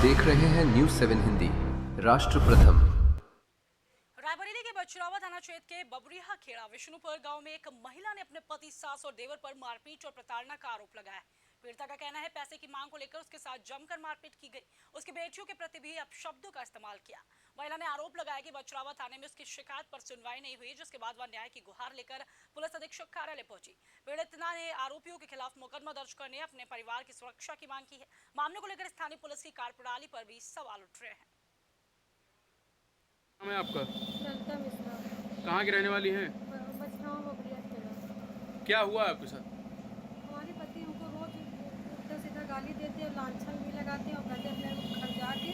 देख रहे हैं न्यूज 7 हिंदी। राष्ट्र प्रथम। रायबरेली के बछरावा थाना क्षेत्र के बबरिया खेड़ा विष्णुपुर गांव में एक महिला ने अपने पति, सास और देवर पर मारपीट और प्रताड़ना का आरोप लगाया। पीड़िता का कहना है पैसे की मांग को लेकर उसके साथ जमकर मारपीट की गई। उसकी बेटियों के प्रति भी अपशब्दों का इस्तेमाल किया। महिला ने आरोप लगाया कि बछरावा थाने में उसकी शिकायत पर सुनवाई नहीं हुई, जिसके बाद वह न्याय की गुहार लेकर पुलिस अधीक्षक कार्यालय पहुंची। पीड़िता ने आरोपियों के खिलाफ मुकदमा दर्ज करने अपने परिवार की सुरक्षा की मांग की है। मामले को लेकर स्थानीय पुलिस की कार्यप्रणाली पर भी सवाल उठ रहे हैं। नाम है आपका? ललिता मिश्रा। कहाँ की रहने वाली हैं? बछरावा बबरिया खेड़ा। क्या हुआ आपके साथ? हमारे पति हमको रोज उल्टा सीधा गाली देते और लांछन भी लगाते और कहते अपने घर जाके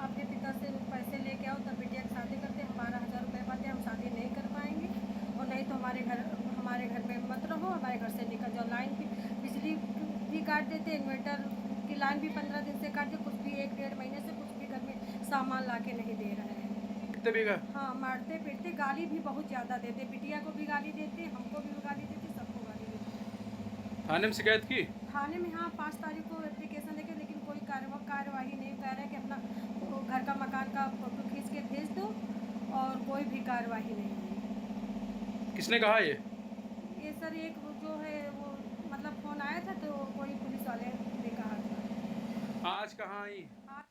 अपने पिता से पैसे लेके आओ तब बिटिया की शादी करते। हम 12,000 रुपये पाते, हम शादी नहीं कर पाएंगे और नहीं तो हमारे घर में मत रहो, हमारे घर से निकल जाओ। लाइन भी, बिजली भी काट देते, इन्वर्टर की लाइन भी 15 दिन से काटते, कुछ भी 1-1.5 महीने से कुछ भी घर में सामान ला के नहीं दे रहे हैं। कितने बीघा? हाँ, मारते पीटते, गाली भी बहुत ज़्यादा देते, बिटिया को भी गाली देते, हमको भी गाली देते, सबको गाली देते। थाने में शिकायत की? थाने में हाँ 5 तारीख को एप्लीकेशन देके, लेकिन कोई कार्यवाही नहीं कर रहे कि अपना घर का मकान का फोटो खींच के भेज दो और कोई भी कार्यवाही नहीं हुई। किसने कहा ये? ये सर एक जो है वो मतलब फ़ोन आया था तो कोई पुलिस वाले ने कहा था। आज कहाँ आई? हाँ।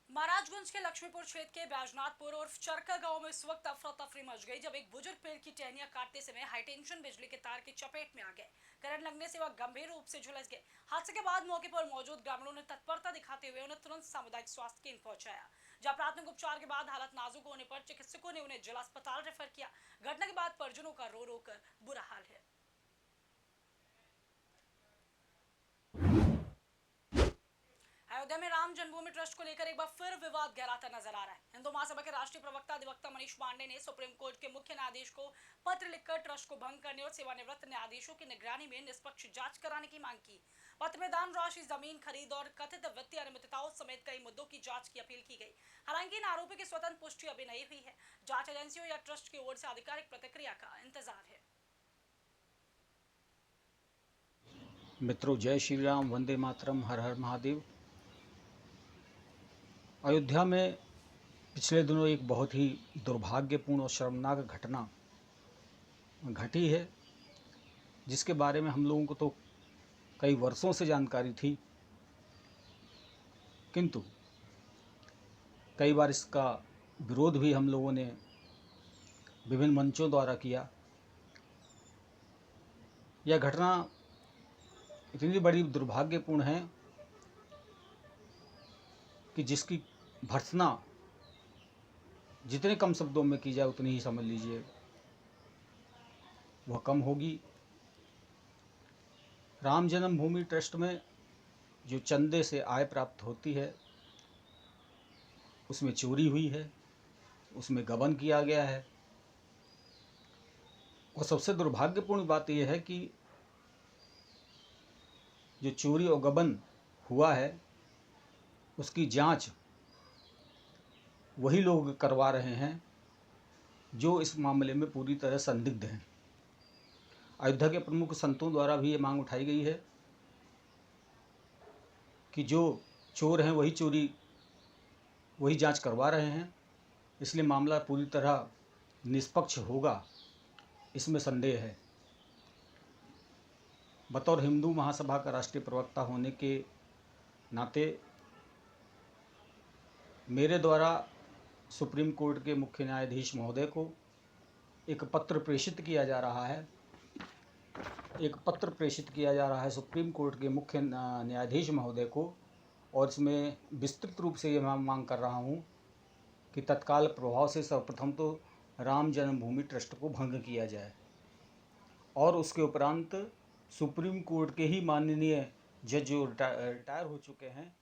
महाराजगंज के लक्ष्मीपुर क्षेत्र के बैजनाथपुर और चरका गांव में इस वक्त अफरा तफरी मच गई जब एक बुजुर्ग पेड़ की टहनियां काटते समय हाईटेंशन बिजली के तार की चपेट में आ गए। करंट लगने से वह गंभीर रूप से झुलस गए। हादसे के बाद मौके पर मौजूद ग्रामीणों ने तत्परता दिखाते हुए उन्हें तुरंत सामुदायिक स्वास्थ्य केंद्र पहुंचाया, जहां प्राथमिक उपचार के बाद हालत नाजुक होने पर चिकित्सकों ने उन्हें जिला अस्पताल रेफर किया। घटना के बाद परिजनों का रो रो कर बुरा हाल है। अयोध्या में राम जन्मभूमि ट्रस्ट को लेकर एक बार फिर विवाद गहराता नजर आ रहा है। हिंदू महासभा के राष्ट्रीय प्रवक्ता अधिवक्ता मनीष पांडे ने सुप्रीम कोर्ट के मुख्य न्यायाधीश को पत्र लिखकर ट्रस्ट को भंग करने और सेवानिवृत्त न्यायाधीशों की निगरानी में निष्पक्ष जांच कराने की मांग की। पत्र में दान राशि, जमीन खरीद और कथित वित्तीय अनियमितताओं समेत कई मुद्दों की जांच की अपील की गई। हालांकि इन आरोपों की स्वतंत्र पुष्टि अभी नहीं हुई है। जांच एजेंसियों या ट्रस्ट की ओर से आधिकारिक प्रतिक्रिया का इंतजार है। मित्रों, जय श्री राम, वंदे मातरम, हर हर महादेव। अयोध्या में पिछले दिनों एक बहुत ही दुर्भाग्यपूर्ण और शर्मनाक घटना घटी है, जिसके बारे में हम लोगों को तो कई वर्षों से जानकारी थी, किंतु कई बार इसका विरोध भी हम लोगों ने विभिन्न मंचों द्वारा किया। यह घटना इतनी बड़ी दुर्भाग्यपूर्ण है कि जिसकी भर्त्सना जितने कम शब्दों में की जाए उतनी ही समझ लीजिए वह कम होगी। राम जन्मभूमि ट्रस्ट में जो चंदे से आय प्राप्त होती है उसमें चोरी हुई है, उसमें गबन किया गया है। और सबसे दुर्भाग्यपूर्ण बात यह है कि जो चोरी और गबन हुआ है उसकी जांच वही लोग करवा रहे हैं जो इस मामले में पूरी तरह संदिग्ध हैं। अयोध्या के प्रमुख संतों द्वारा भी ये मांग उठाई गई है कि जो चोर हैं वही जांच करवा रहे हैं, इसलिए मामला पूरी तरह निष्पक्ष होगा, इसमें संदेह है। बतौर हिंदू महासभा का राष्ट्रीय प्रवक्ता होने के नाते मेरे द्वारा सुप्रीम कोर्ट के मुख्य न्यायाधीश महोदय को एक पत्र प्रेषित किया जा रहा है सुप्रीम कोर्ट के मुख्य न्यायाधीश महोदय को, और इसमें विस्तृत रूप से ये मैं मांग कर रहा हूँ कि तत्काल प्रभाव से सर्वप्रथम तो राम जन्मभूमि ट्रस्ट को भंग किया जाए और उसके उपरांत सुप्रीम कोर्ट के ही माननीय जज जो रिटायर हो चुके हैं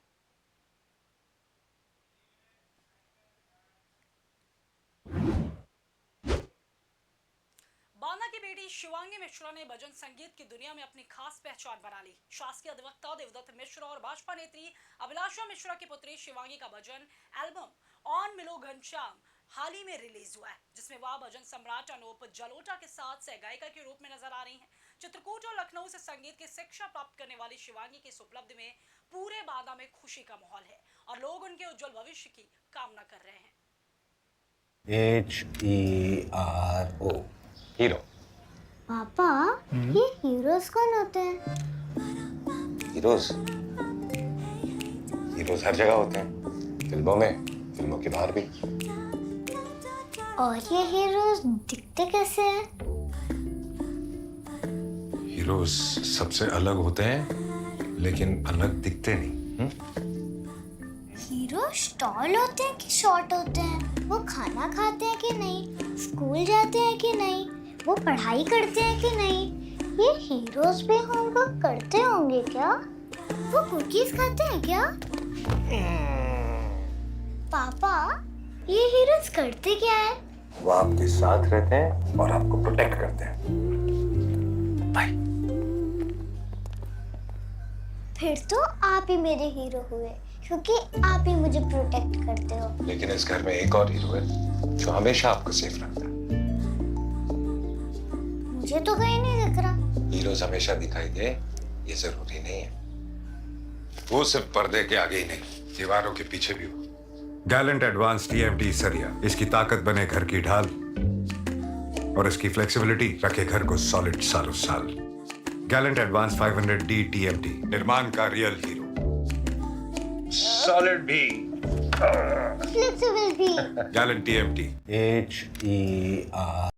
बांदा की बेटी शिवांगी मिश्रा ने भजन संगीत की दुनिया में अपनी खास पहचान बना ली। शासकीय अधिवक्ता देवदत्त मिश्रा और भाजपा नेत्री अभिलाषा मिश्रा की पुत्री शिवांगी का भजन एल्बम ऑन मिलो घनश्याम हाल ही में रिलीज हुआ है, जिसमें वह भजन सम्राट अनूप जलोटा के साथ सह गायिका के रूप में नजर आ रही हैं। चित्रकूट और लखनऊ से संगीत की शिक्षा प्राप्त करने वाली शिवांगी की इस उपलब्धि में पूरे बांदा में खुशी का माहौल है और लोग उनके उज्जवल भविष्य की कामना कर रहे हैं। HERO hero. पापा ये हीरोज कौन होते हैं? हीरोज हीरोज हर जगह होते हैं, फिल्मों में, फिल्मों के बाहर भी। और ये हीरोज दिखते कैसे हैं? हीरोज सबसे अलग होते हैं लेकिन अलग दिखते नहीं। हीरो टॉल होते हैं कि शॉर्ट होते हैं? वो खाना खाते हैं कि नहीं? स्कूल जाते हैं कि नहीं? वो पढ़ाई करते हैं कि नहीं? ये हीरोज भी होमवर्क करते होंगे क्या? वो कुकीज खाते हैं क्या? पापा ये हीरोज करते क्या है? वो आपके साथ रहते हैं और आपको प्रोटेक्ट करते हैं। बाय। फिर तो आप ही मेरे हीरो हुए, क्योंकि आप ही मुझे प्रोटेक्ट करते हो। लेकिन इस घर में एक और हीरो है जो हमेशा आपको सेफ रखता है। मुझे तो कहीं नहीं दिख रहा। हीरोज हमेशा दिखाई दे ये जरूरी नहीं है। वो सिर्फ पर्दे के आगे ही नहीं, दीवारों के पीछे भी हो। गैलेंट एडवांस TMT सरिया, इसकी ताकत बने घर की ढाल और इसकी फ्लेक्सिबिलिटी रखे घर को सॉलिड सालों साल। गैलेंट एडवांस 500D TMT, निर्माण का रियल हीरो। सॉलिड भी। फ्लेक्सिबल भी। Gallant TMT। HER